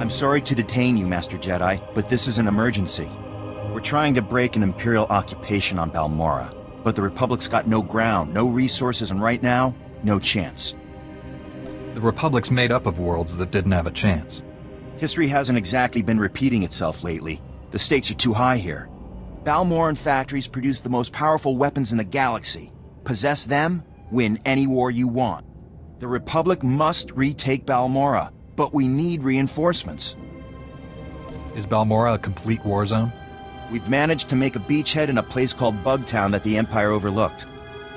I'm sorry to detain you, Master Jedi, but this is an emergency. We're trying to break an Imperial occupation on Balmorra, but the Republic's got no ground, no resources, and right now, no chance. The Republic's made up of worlds that didn't have a chance. History hasn't exactly been repeating itself lately. The stakes are too high here. Balmorran factories produce the most powerful weapons in the galaxy. Possess them, win any war you want. The Republic must retake Balmorra, but we need reinforcements. Is Balmorra a complete war zone? We've managed to make a beachhead in a place called Bugtown that the Empire overlooked.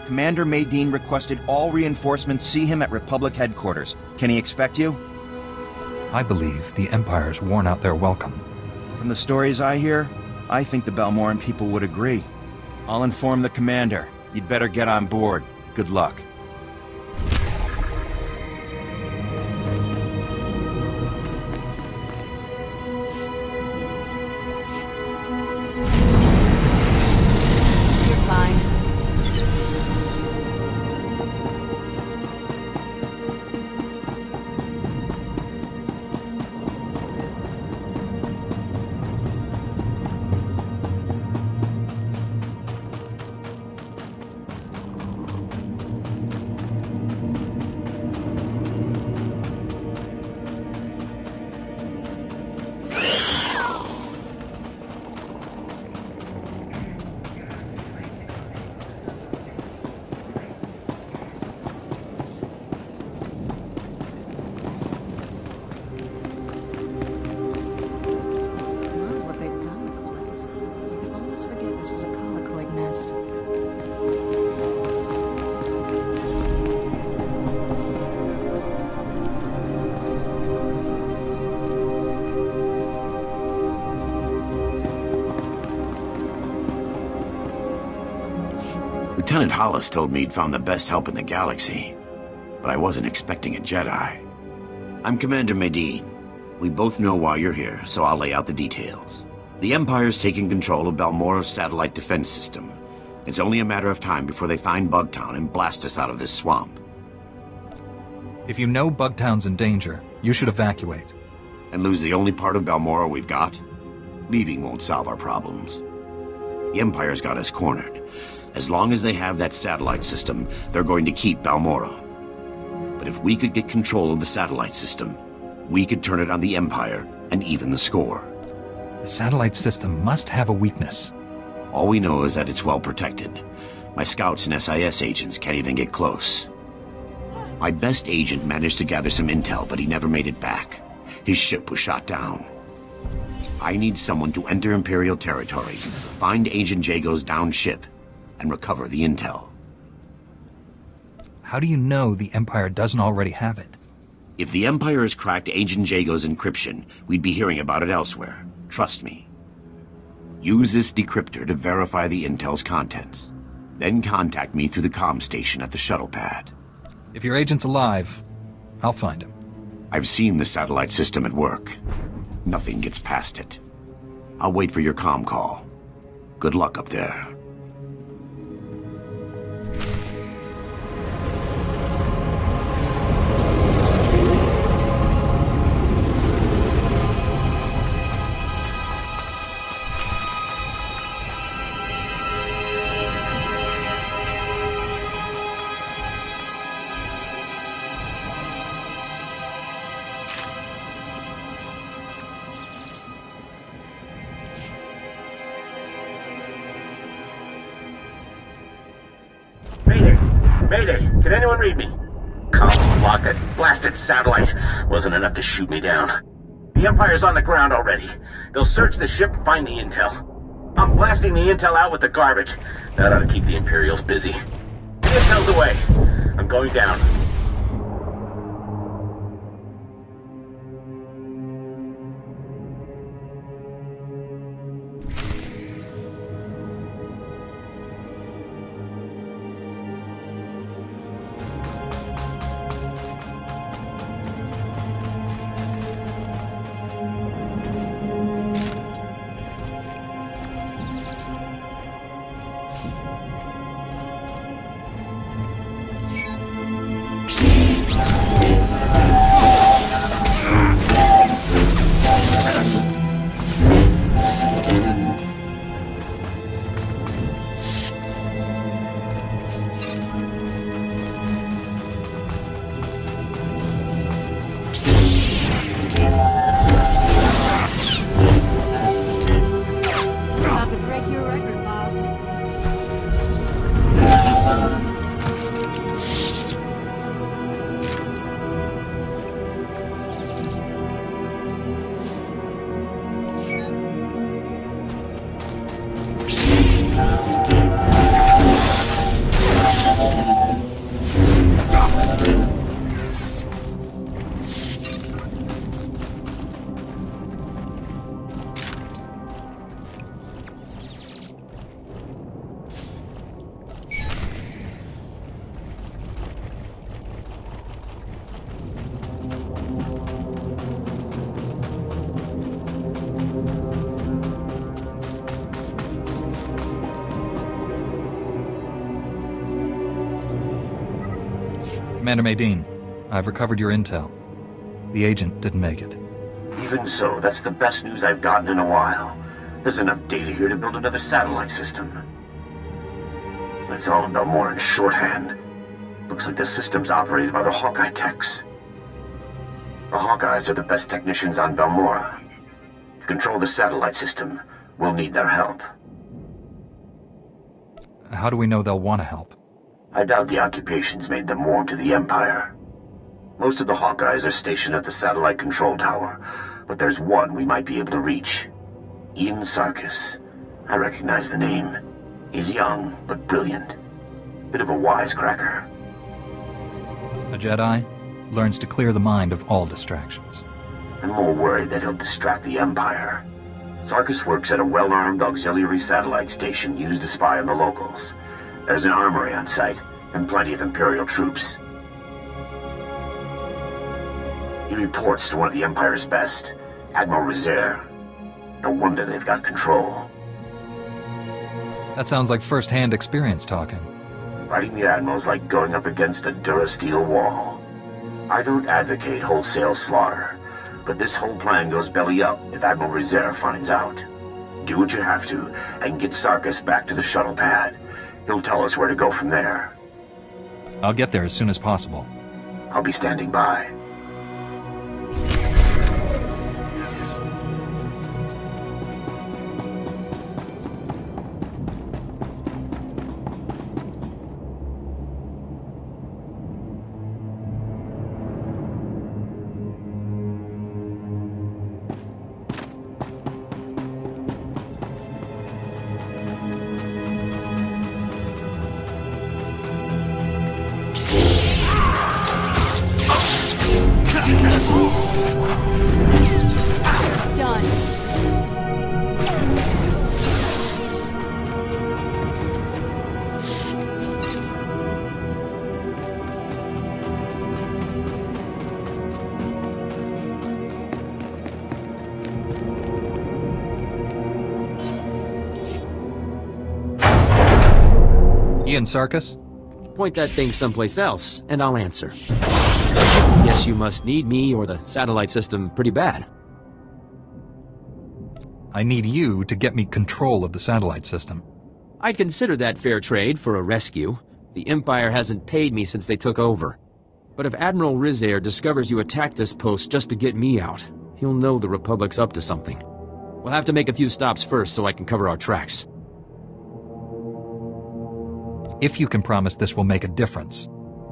Commander Madine requested all reinforcements see him at Republic headquarters. Can he expect you? I believe the Empire's worn out their welcome. From the stories I hear, I think the Balmorran people would agree. I'll inform the commander. You'd better get on board. Good luck. Lieutenant Hollis told me he'd found the best help in the galaxy, but I wasn't expecting a Jedi. I'm Commander Madine. We both know why you're here, so I'll lay out the details. The Empire's taking control of Balmorra's satellite defense system. It's only a matter of time before they find Bugtown and blast us out of this swamp. If you know Bugtown's in danger, you should evacuate. And lose the only part of Balmorra we've got? Leaving won't solve our problems. The Empire's got us cornered. As long as they have that satellite system, they're going to keep Balmorra. But if we could get control of the satellite system, we could turn it on the Empire and even the score. The satellite system must have a weakness. All we know is that it's well protected. My scouts and SIS agents can't even get close. My best agent managed to gather some intel, but he never made it back. His ship was shot down. I need someone to enter Imperial territory, find Agent Jago's downed ship, and recover the intel. How do you know the Empire doesn't already have it? If the Empire has cracked Agent Jago's encryption, we'd be hearing about it elsewhere. Trust me. Use this decryptor to verify the intel's contents. Then contact me through the comm station at the shuttle pad. If your agent's alive, I'll find him. I've seen the satellite system at work. Nothing gets past it. I'll wait for your comm call. Good luck up there. Mayday! Can anyone read me? Comms blocked. That blasted satellite wasn't enough to shoot me down. The Empire's on the ground already. They'll search the ship and find the intel. I'm blasting the intel out with the garbage. That ought to keep the Imperials busy. The intel's away. I'm going down. About to break your record, boss. Commander Medine, I've recovered your intel. The agent didn't make it. Even so, that's the best news I've gotten in a while. There's enough data here to build another satellite system. It's all in Balmorra in shorthand. Looks like the system's operated by the Hawkeye techs. The Hawkeyes are the best technicians on Balmorra. To control the satellite system, we'll need their help. How do we know they'll want to help? I doubt the occupations made them warm to the Empire. Most of the Hawkeyes are stationed at the satellite control tower, but there's one we might be able to reach. Ian Sarkis. I recognize the name. He's young, but brilliant. Bit of a wisecracker. A Jedi learns to clear the mind of all distractions. I'm more worried that he'll distract the Empire. Sarkis works at a well-armed auxiliary satellite station used to spy on the locals. There's an armory on site, and plenty of Imperial troops. He reports to one of the Empire's best, Admiral Rezair. No wonder they've got control. That sounds like first-hand experience talking. Fighting the Admiral's like going up against a Durasteel wall. I don't advocate wholesale slaughter, but this whole plan goes belly up if Admiral Rezair finds out. Do what you have to, and get Sarkis back to the shuttle pad. He'll tell us where to go from there. I'll get there as soon as possible. I'll be standing by. Ian Sarkis? Point that thing someplace else, and I'll answer. Guess you must need me or the satellite system pretty bad. I need you to get me control of the satellite system. I'd consider that fair trade for a rescue. The Empire hasn't paid me since they took over. But if Admiral Rezair discovers you attacked this post just to get me out, he'll know the Republic's up to something. We'll have to make a few stops first so I can cover our tracks. If you can promise this will make a difference.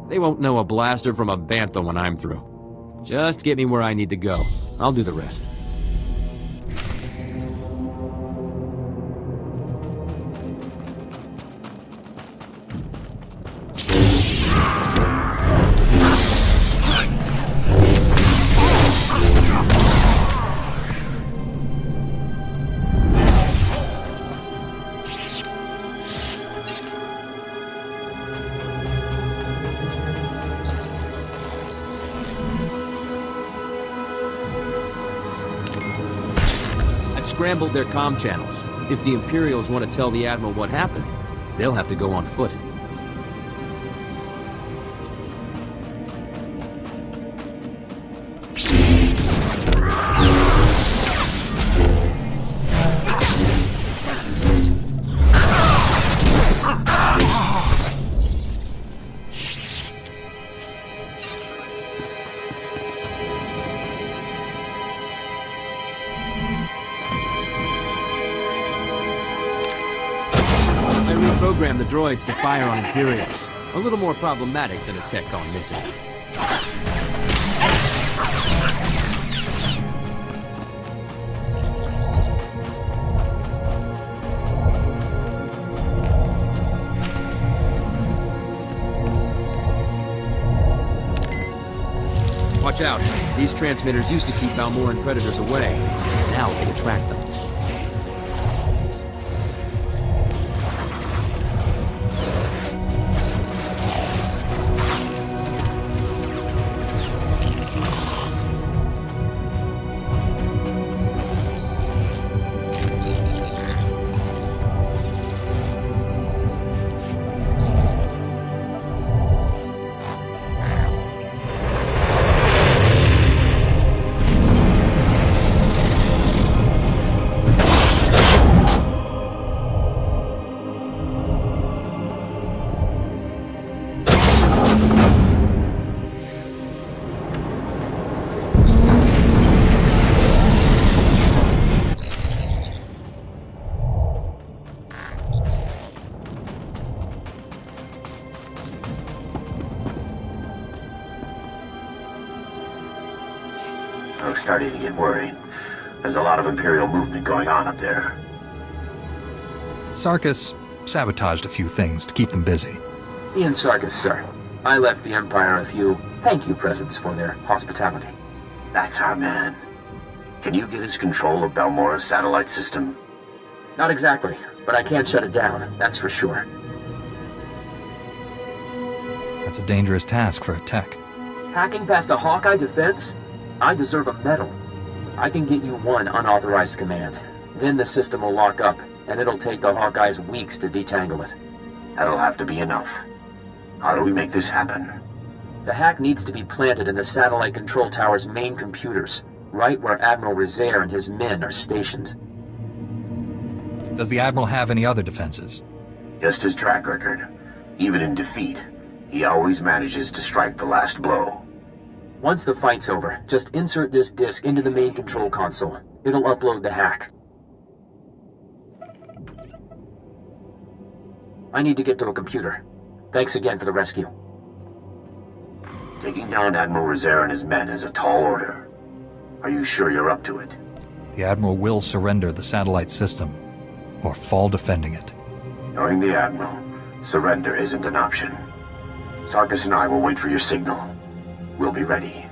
They won't know a blaster from a bantha when I'm through. Just get me where I need to go. I'll do the rest. Scrambled their comm channels. If the Imperials want to tell the Admiral what happened, they'll have to go on foot. Program the droids to fire on Imperials. A little more problematic than a tech gone missing. Watch out. These transmitters used to keep Balmorran predators away. Now they attract them. I'm starting to get worried. There's a lot of Imperial movement going on up there. Sarkis sabotaged a few things to keep them busy. Ian Sarkis, sir. I left the Empire a few thank you presents for their hospitality. That's our man. Can you get us control of Balmorra's satellite system? Not exactly, but I can't shut it down, that's for sure. That's a dangerous task for a tech. Hacking past a Hawkeye defense? I deserve a medal. I can get you one unauthorized command. Then the system will lock up, and it'll take the Hawkeyes weeks to detangle it. That'll have to be enough. How do we make this happen? The hack needs to be planted in the satellite control tower's main computers, right where Admiral Rizair and his men are stationed. Does the Admiral have any other defenses? Just his track record. Even in defeat, he always manages to strike the last blow. Once the fight's over, just insert this disk into the main control console. It'll upload the hack. I need to get to a computer. Thanks again for the rescue. Taking down Admiral Rizair and his men is a tall order. Are you sure you're up to it? The Admiral will surrender the satellite system, or fall defending it. Knowing the Admiral, surrender isn't an option. Sarkis and I will wait for your signal. We'll be ready.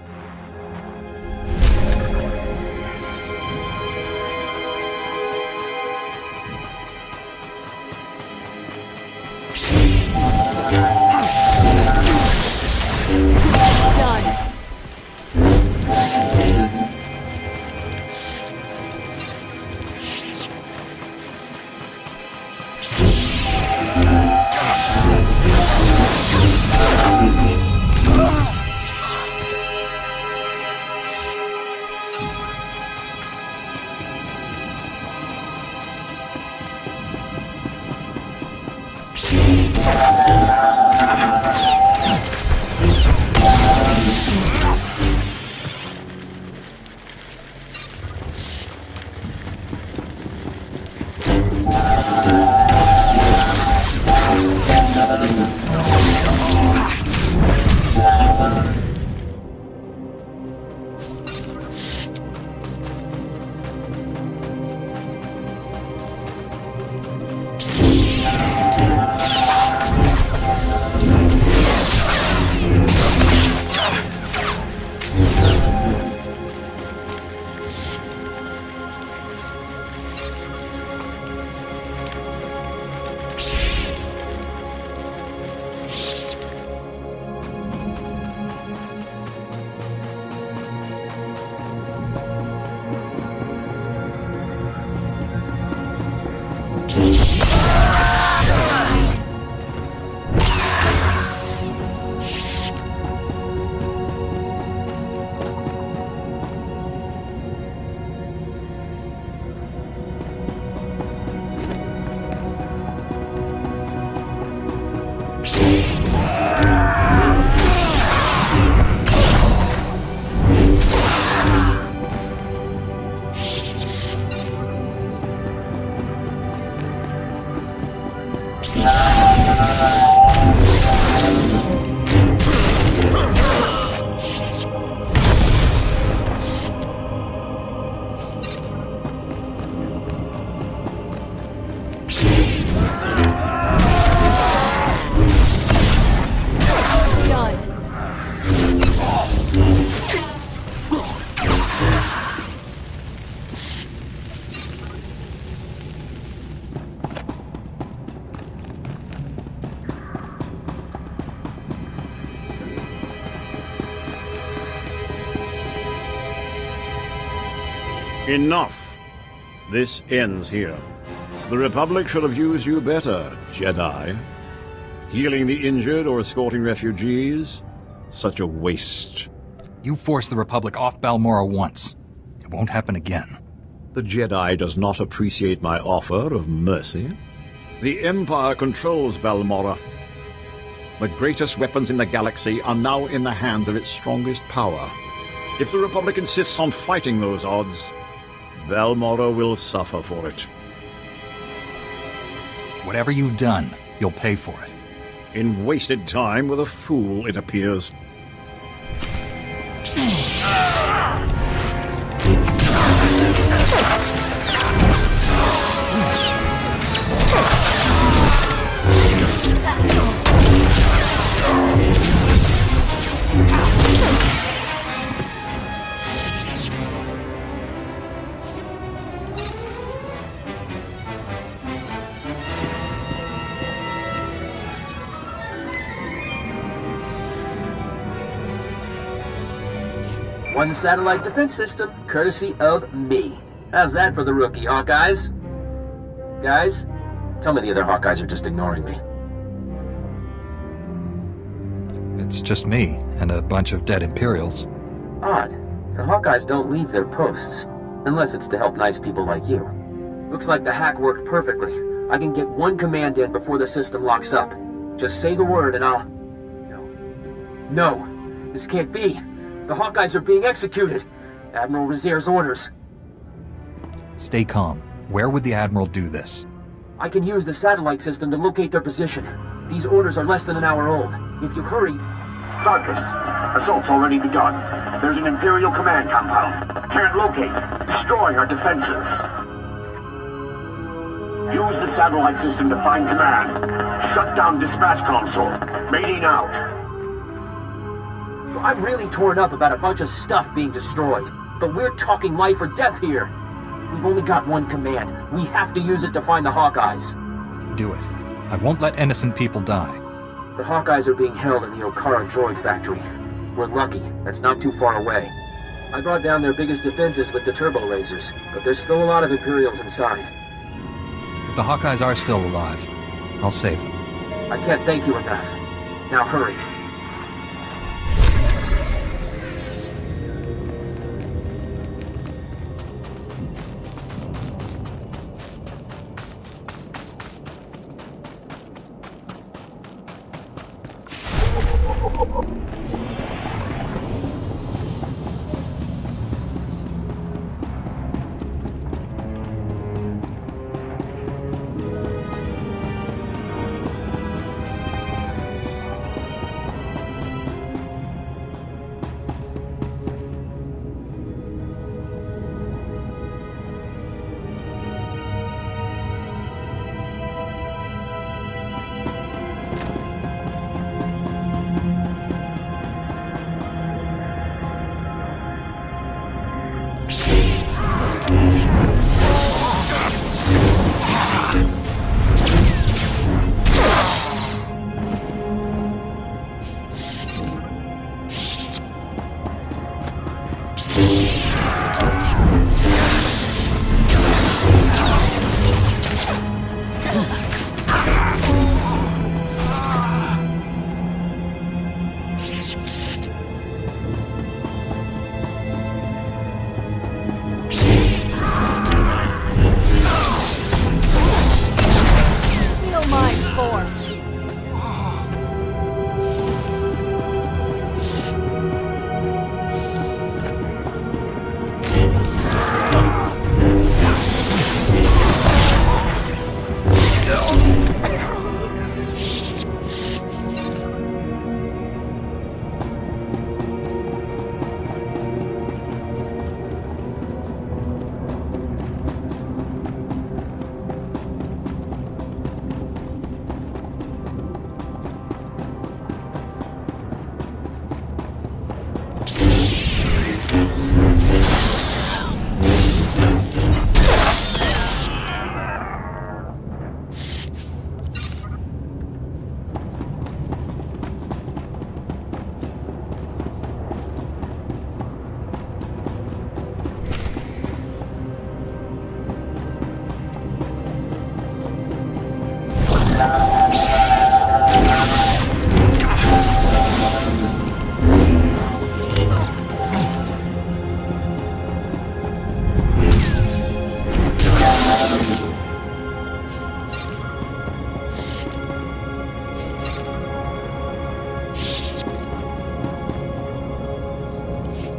Done. Enough. This ends here. The Republic should have used you better, Jedi. Healing the injured or escorting refugees? Such a waste. You forced the Republic off Balmorra once. It won't happen again. The Jedi does not appreciate my offer of mercy. The Empire controls Balmorra. The greatest weapons in the galaxy are now in the hands of its strongest power. If the Republic insists on fighting those odds, Balmorra will suffer for it. Whatever you've done, you'll pay for it. In wasted time with a fool, it appears. One satellite defense system, courtesy of me. How's that for the rookie, Hawkeyes? Guys, tell me the other Hawkeyes are just ignoring me. It's just me and a bunch of dead Imperials. Odd. The Hawkeyes don't leave their posts, unless it's to help nice people like you. Looks like the hack worked perfectly. I can get one command in before the system locks up. Just say the word and I'll... No, this can't be. The Hawkeyes are being executed. Admiral Rezaire's orders. Stay calm. Where would the Admiral do this? I can use the satellite system to locate their position. These orders are less than an hour old. If you hurry... Sarkis, assault's already begun. There's an Imperial command compound. Can't locate. Destroying our defenses. Use the satellite system to find command. Shut down dispatch console. Mating out. I'm really torn up about a bunch of stuff being destroyed. But we're talking life or death here. We've only got one command. We have to use it to find the Hawkeyes. Do it. I won't let innocent people die. The Hawkeyes are being held in the Okara droid factory. We're lucky. That's not too far away. I brought down their biggest defenses with the turbo lasers, but there's still a lot of Imperials inside. If the Hawkeyes are still alive, I'll save them. I can't thank you enough. Now hurry.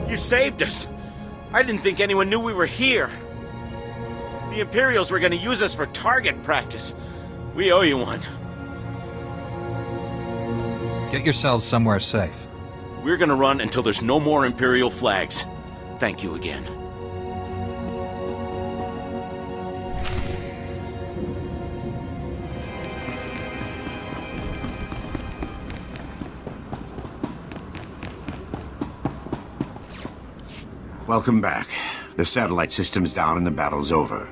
You saved us. I didn't think anyone knew we were here. The Imperials were gonna use us for target practice. We owe you one. Get yourselves somewhere safe. We're gonna run until there's no more Imperial flags. Thank you again. Welcome back. The satellite system's down and the battle's over.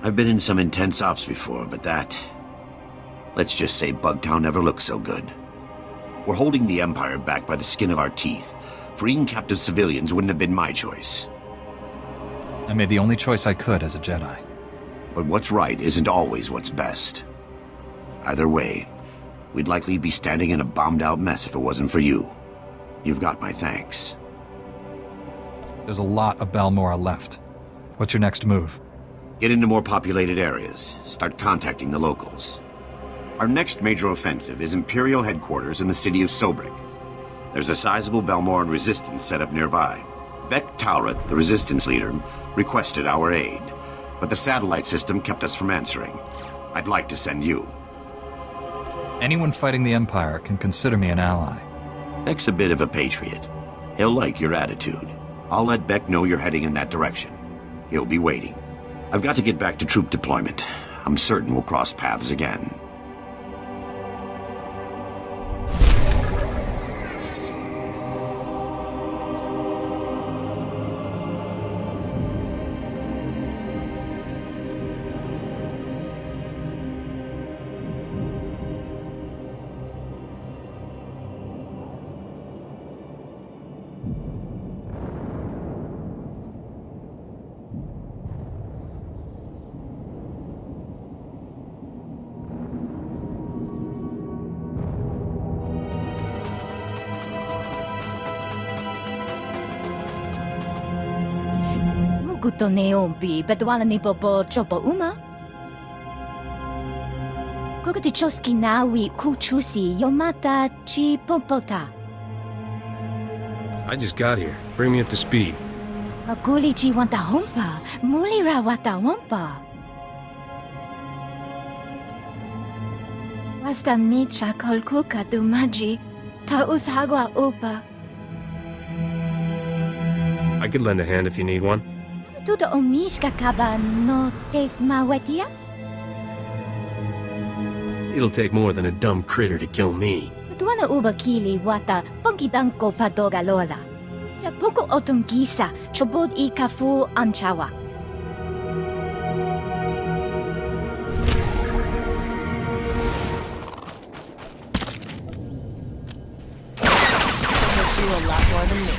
I've been in some intense ops before, but that... let's just say Bugtown never looked so good. We're holding the Empire back by the skin of our teeth. Freeing captive civilians wouldn't have been my choice. I made the only choice I could as a Jedi. But what's right isn't always what's best. Either way, we'd likely be standing in a bombed-out mess if it wasn't for you. You've got my thanks. There's a lot of Balmorra left. What's your next move? Get into more populated areas. Start contacting the locals. Our next major offensive is Imperial headquarters in the city of Sobrik. There's a sizable Balmorran resistance set up nearby. Beck Tauret, the resistance leader, requested our aid, but the satellite system kept us from answering. I'd like to send you. Anyone fighting the Empire can consider me an ally. Beck's a bit of a patriot. He'll like your attitude. I'll let Beck know you're heading in that direction. He'll be waiting. I've got to get back to troop deployment. I'm certain we'll cross paths again. Gusto neompi, bedwala ni popo chopo uma. Kukati choski nawi kuchusi yomata chi popota. I just got here. Bring me up to speed. Maguli chi wanta hompa, muli ra wata wampa. Wasta micha kolkuka dumaji, ta ushagwa upa. I could lend a hand if you need one. Tudo omishka kaba no tesma wetia? It'll take more than a dumb critter to kill me. Tuana uba kili wata pongkidanko padoga lola. Chapuko otongisa chobod I kafu anchawa. So you a lot more than me.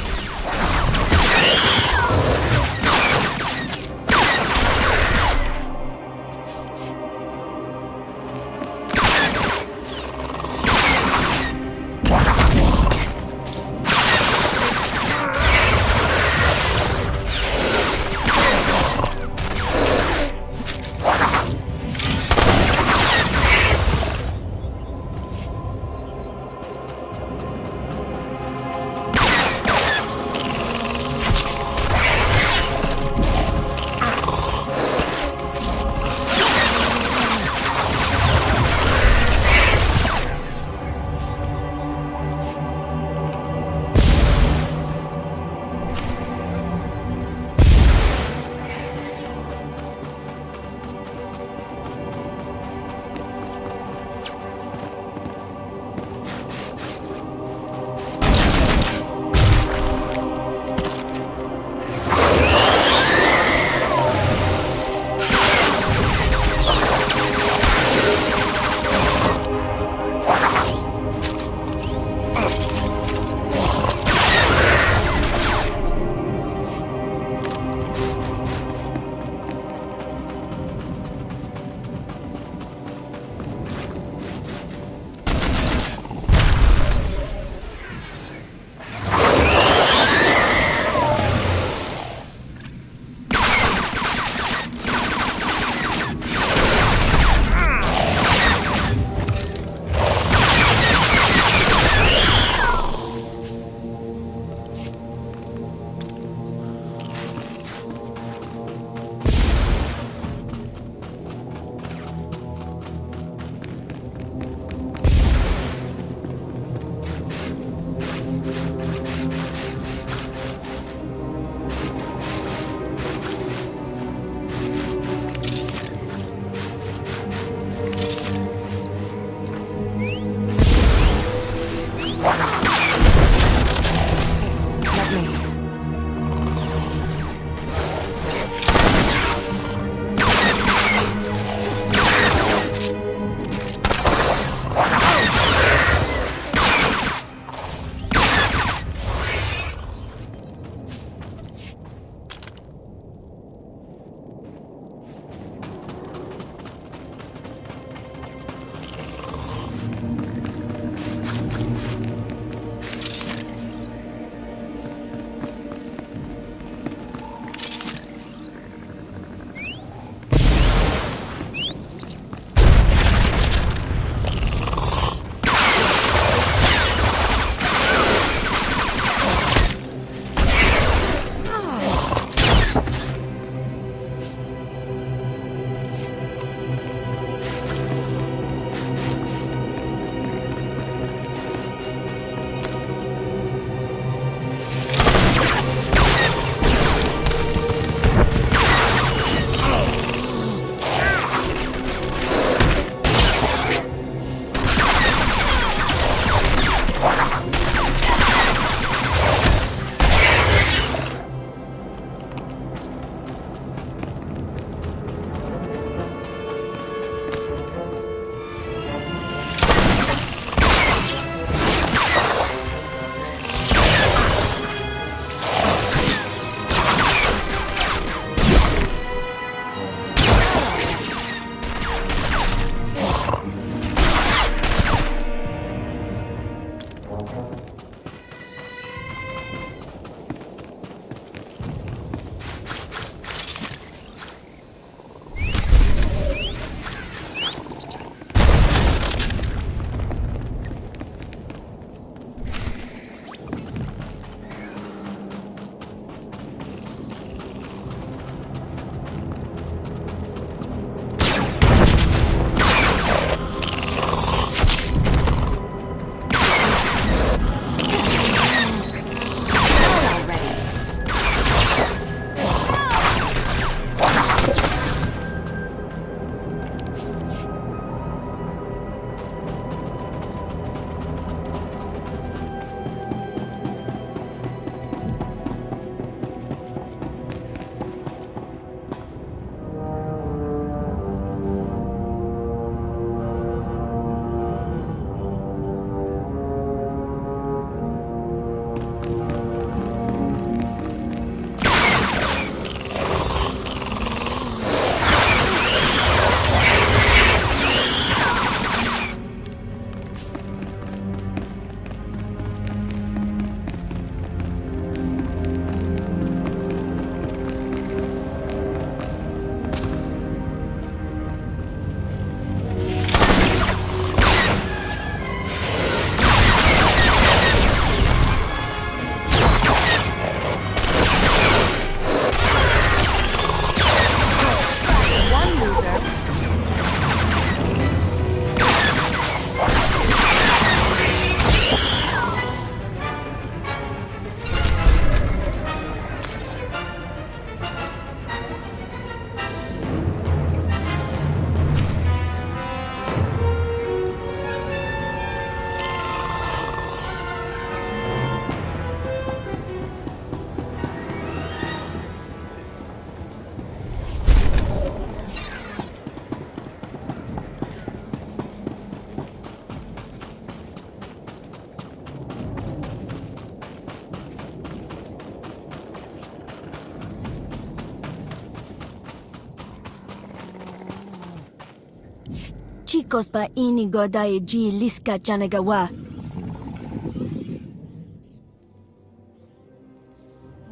chicos ba inigo dai G liska janagawa.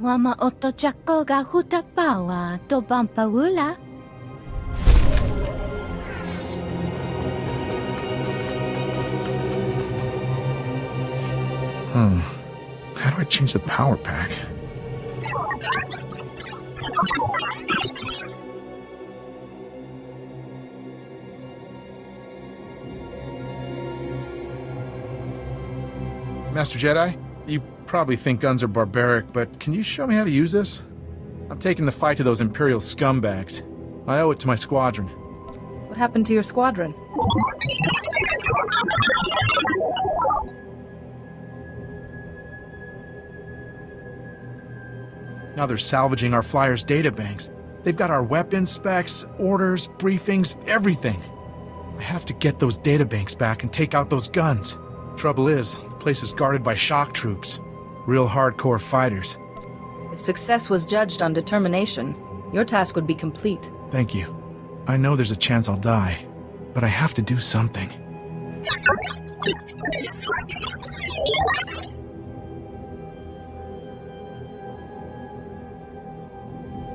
Wama oto chako ga hutapawa to bampawula. How do I change the power pack? Master Jedi, you probably think guns are barbaric, but can you show me how to use this? I'm taking the fight to those Imperial scumbags. I owe it to my squadron. What happened to your squadron? Now they're salvaging our flyers' databanks. They've got our weapons specs, orders, briefings, everything. I have to get those databanks back and take out those guns. Trouble is, the place is guarded by shock troops. Real hardcore fighters. If success was judged on determination, your task would be complete. Thank you. I know there's a chance I'll die, but I have to do something.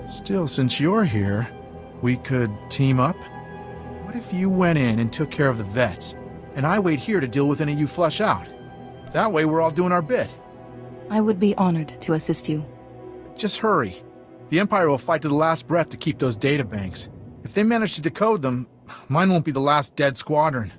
Still, since you're here, we could team up? What if you went in and took care of the vets, and I wait here to deal with any you flush out? That way we're all doing our bit. I would be honored to assist you. Just hurry. The Empire will fight to the last breath to keep those databanks. If they manage to decode them, mine won't be the last dead squadron.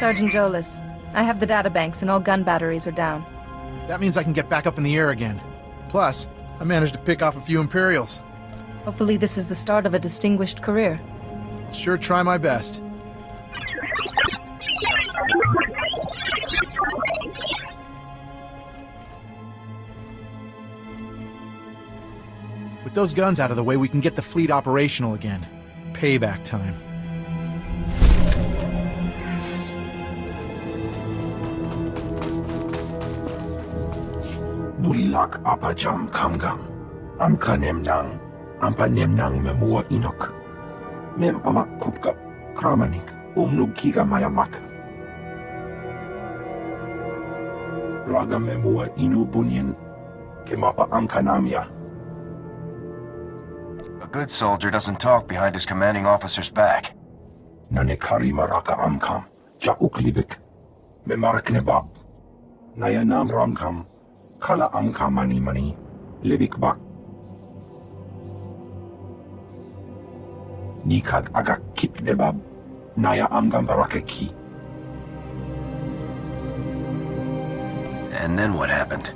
Sergeant Jolis, I have the databanks and all gun batteries are down. That means I can get back up in the air again. Plus, I managed to pick off a few Imperials. Hopefully this is the start of a distinguished career. I'll sure try my best. With those guns out of the way, we can get the fleet operational again. Payback time. Bulilak apajam kamgam. Amka nemnang. Ampa nemnang memua inok. Mem amak kupkap. Kramanik. Umnug kiga mayamak. Raga memua inu bunyin. Kemapa amkanamia. A good soldier doesn't talk behind his commanding officer's back. Nanekari maraka amkam. Ja uklibik. Memarak nebab. Nayanam ramkam. Kala amkam mani. Libik bak. Nikag agak kip nebab. Naya amgam barakeki. And then what happened?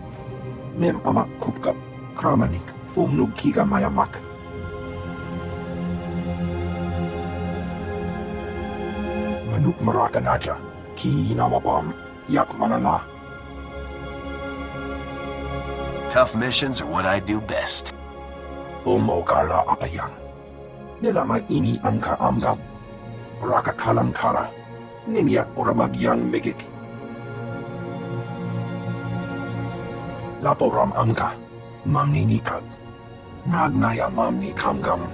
Mem amak kupkap. Kramanik. Umnug kiga mayamak. Manuk maraka naja. Ki namabam. Yak manala. Tough missions are what I do best. Umogala apayang. Nilamay ini amka amgam. Raka kalang kala. Ninyak oramagyang megik. Laporam amka. Mamni nikag. Nagnaya mamni kamgam.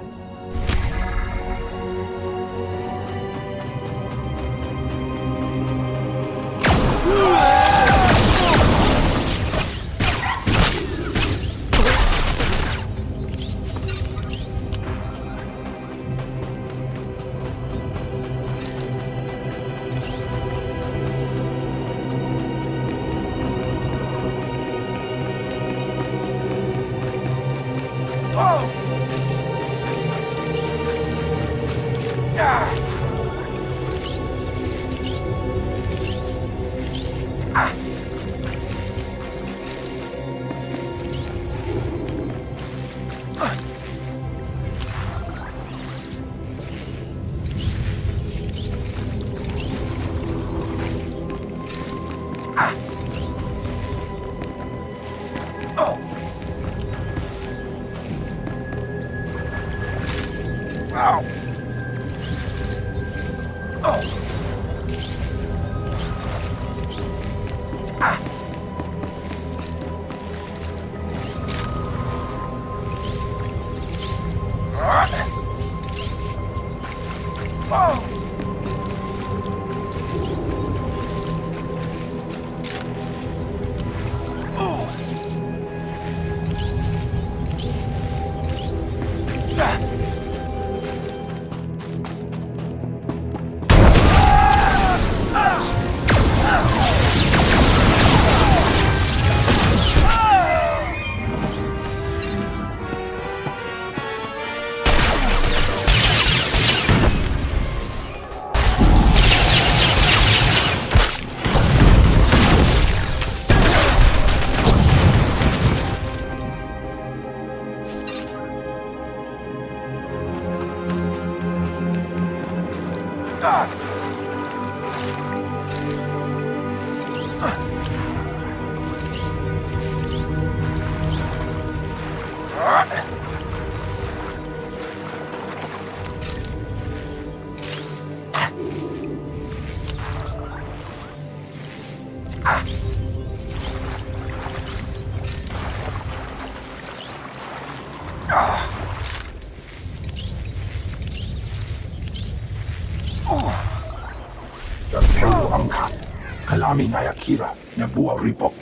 Kalami Nayakira, Nabua Ripo.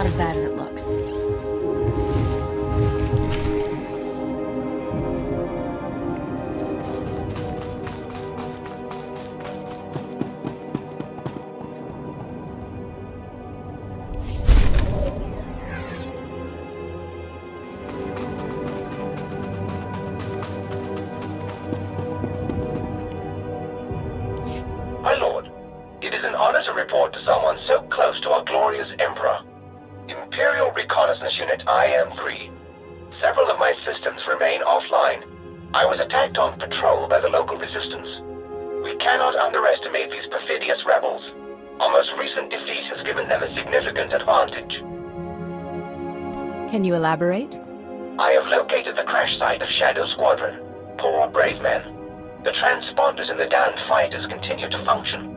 not as bad as it looks. My lord, it is an honor to report to someone so close to our glorious Emperor. Imperial Reconnaissance Unit IM-3. Several of my systems remain offline. I was attacked on patrol by the local resistance. We cannot underestimate these perfidious rebels. Our most recent defeat has given them a significant advantage. Can you elaborate? I have located the crash site of Shadow Squadron. Poor brave men. The transponders in the damned fighters continue to function.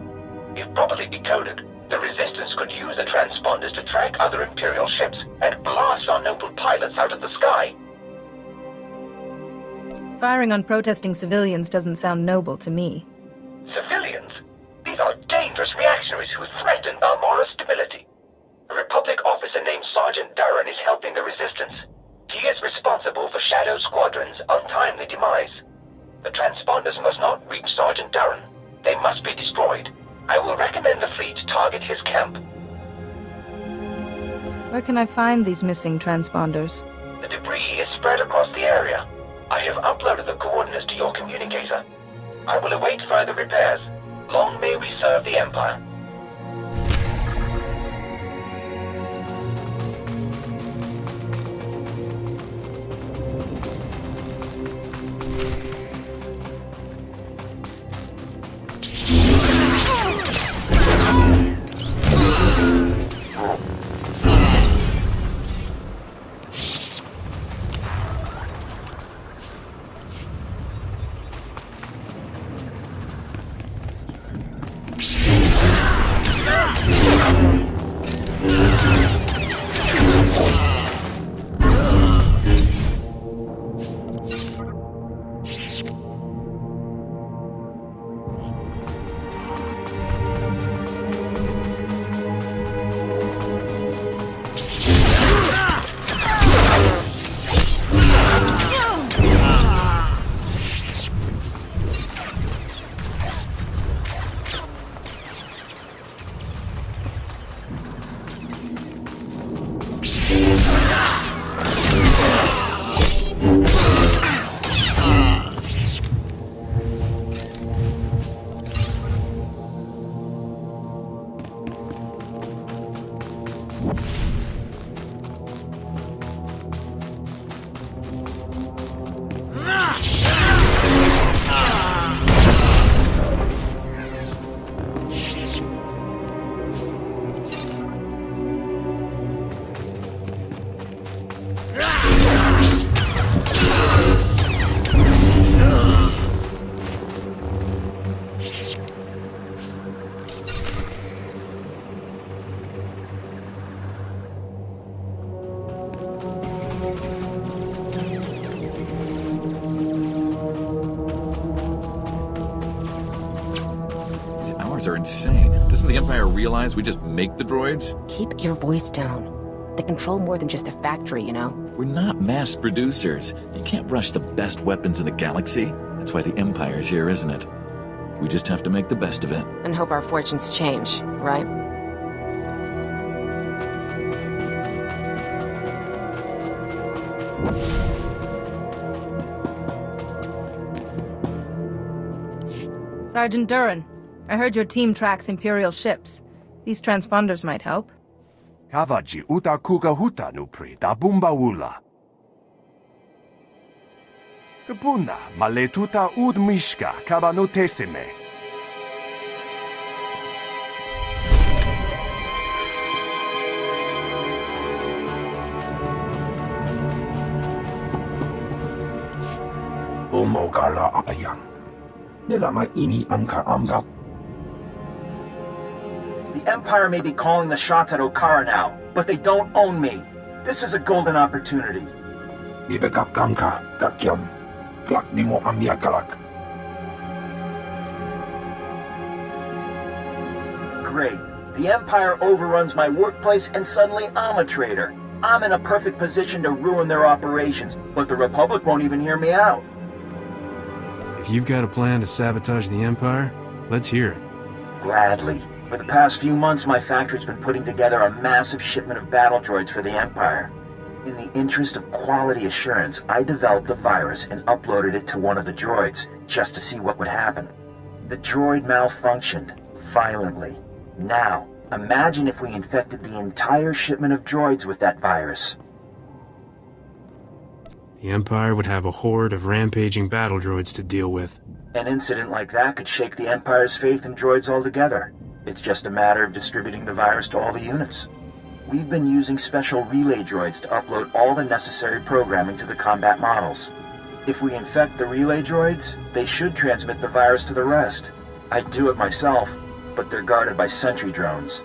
If properly decoded, the Resistance could use the transponders to track other Imperial ships and blast our noble pilots out of the sky. Firing on protesting civilians doesn't sound noble to me. Civilians? These are dangerous reactionaries who threaten Balmorra's stability. A Republic officer named Sergeant Duran is helping the Resistance. He is responsible for Shadow Squadron's untimely demise. The transponders must not reach Sergeant Duran. They must be destroyed. I will recommend the fleet target his camp. Where can I find these missing transponders? The debris is spread across the area. I have uploaded the coordinates to your communicator. I will await further repairs. Long may we serve the Empire. Are insane. Doesn't the Empire realize we just make the droids? Keep your voice down. They control more than just a factory, you know? We're not mass producers. You can't rush the best weapons in the galaxy. That's why the Empire's here, isn't it? We just have to make the best of it. And hope our fortunes change, right? Sergeant Duran, I heard your team tracks Imperial ships. These transponders might help. Kavaji uta kuga huta nupri da bumbawula. Kapuna maletuta ud mishka kabanotesime. Umogala apayan. Nilama ini amka amgap. The Empire may be calling the shots at Okara now, but they don't own me. This is a golden opportunity. Ibekap kamka, kakyam. Klak nimo amya galak. Great. The Empire overruns my workplace and suddenly I'm a traitor. I'm in a perfect position to ruin their operations, but the Republic won't even hear me out. If you've got a plan to sabotage the Empire, let's hear it. Gladly. For the past few months, my factory's been putting together a massive shipment of battle droids for the Empire. In the interest of quality assurance, I developed a virus and uploaded it to one of the droids, just to see what would happen. The droid malfunctioned, violently. Now, imagine if we infected the entire shipment of droids with that virus. The Empire would have a horde of rampaging battle droids to deal with. An incident like that could shake the Empire's faith in droids altogether. It's just a matter of distributing the virus to all the units. We've been using special relay droids to upload all the necessary programming to the combat models. If we infect the relay droids, they should transmit the virus to the rest. I'd do it myself, but they're guarded by sentry drones.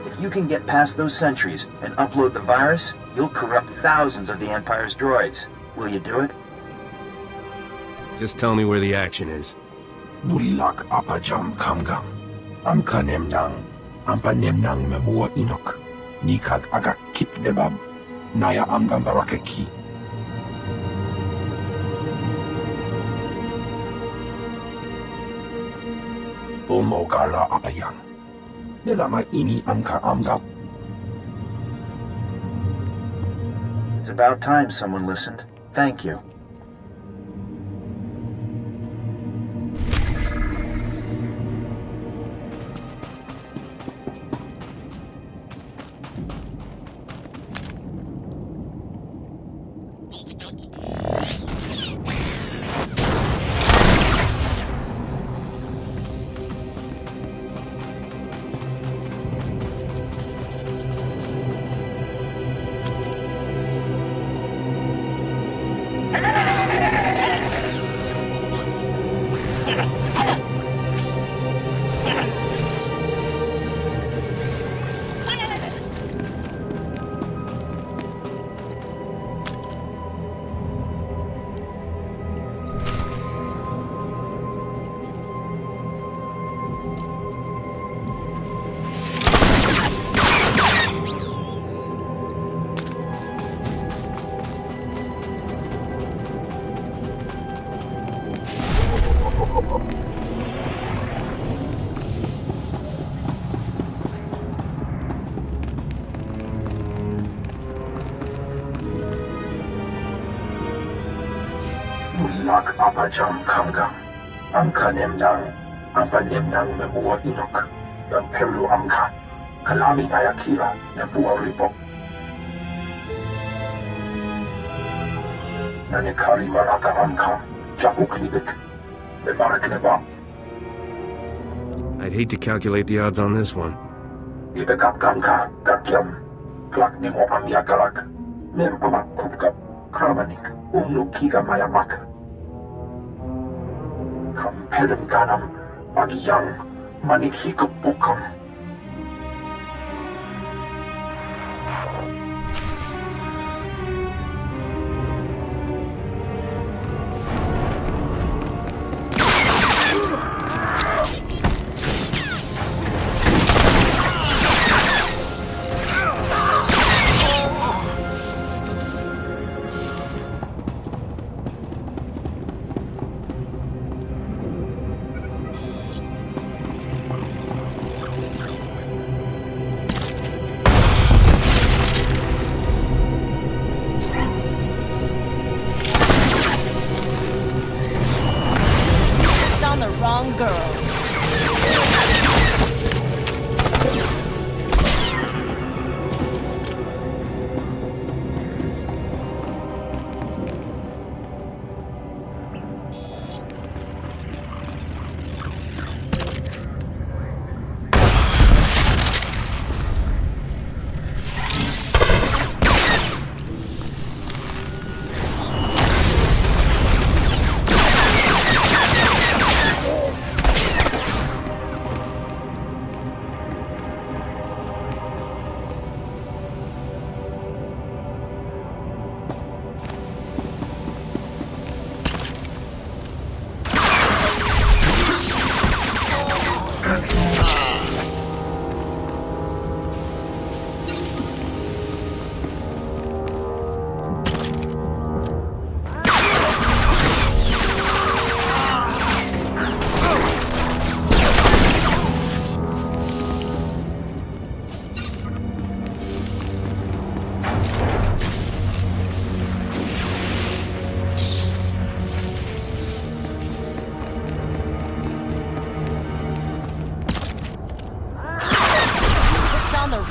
If you can get past those sentries and upload the virus, you'll corrupt thousands of the Empire's droids. Will you do it? Just tell me where the action is. Nulilak apajam kamgam. Amka nemnang. Ampa nemnang memua inok. Nikag agak kip nebab. Naya amgam barakeki. Umogala apayang. Nilama ini amka amgam. It's about time someone listened. Thank you. Nulilak apajam kamgam. Amka nemnang. Ampa nemnang memua inok. Yang perlu amka. Kalami ayakira nebua ripok. Nanikari maraka amkam. Jakuk nibik. Memarak nebam. I'd hate to calculate the odds on this one. Ibekap kamka. Kakyam. Klak nemo amyagalak. Mem amak kupkap. Kramanik. Umnukiga mayamak. Kampedem ganam. Bagiyang. Manik hikupukam.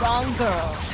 wrong girl.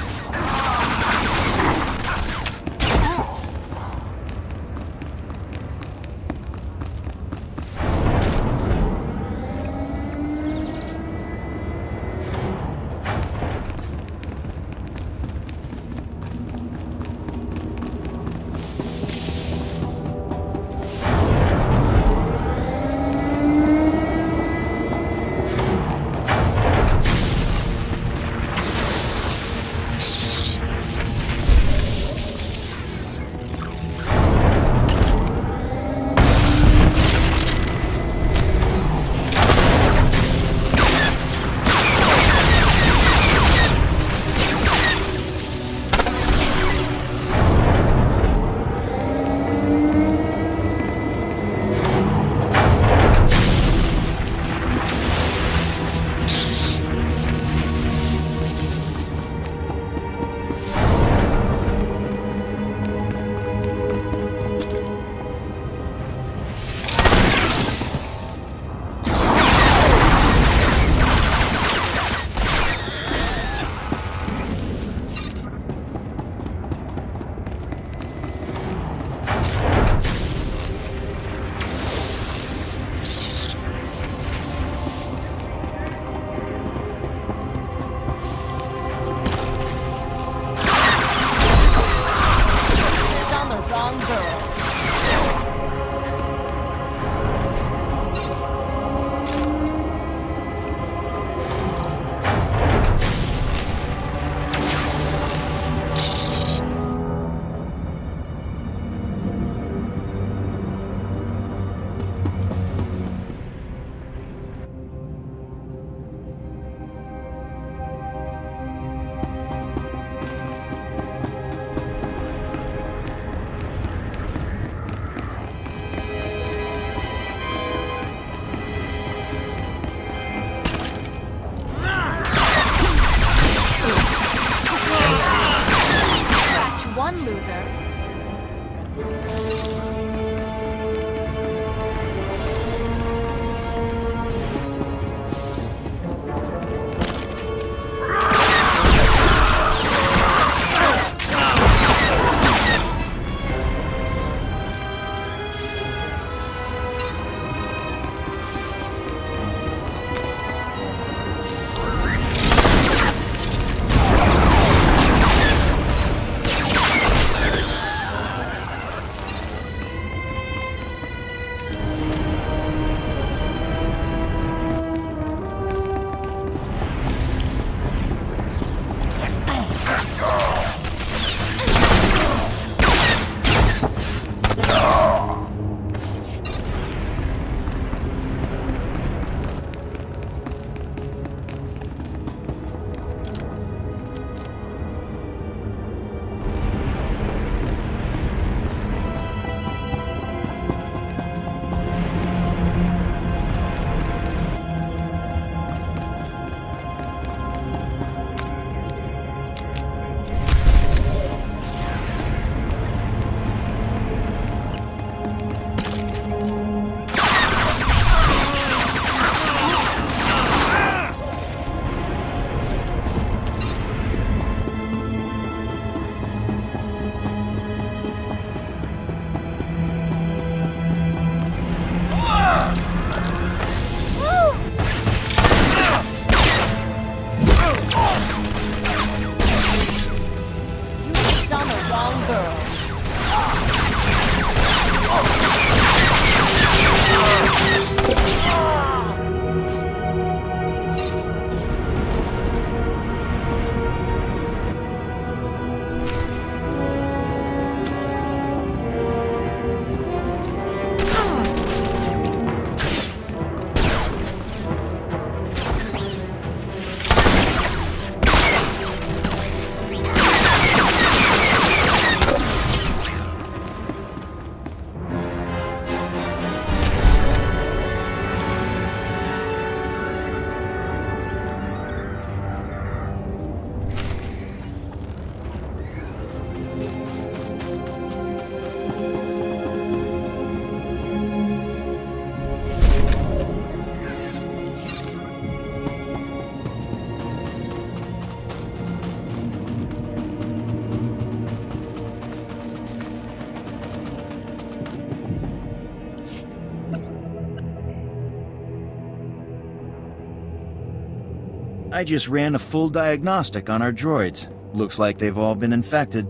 I just ran a full diagnostic on our droids. Looks like they've all been infected.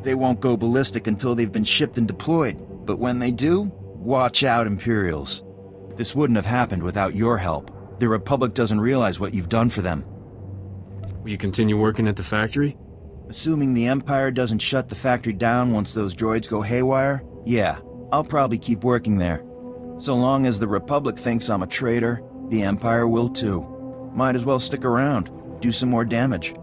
They won't go ballistic until they've been shipped and deployed, but when they do, watch out, Imperials. This wouldn't have happened without your help. The Republic doesn't realize what you've done for them. Will you continue working at the factory? Assuming the Empire doesn't shut the factory down once those droids go haywire, yeah, I'll probably keep working there. So long as the Republic thinks I'm a traitor, the Empire will too. Might as well stick around, do some more damage.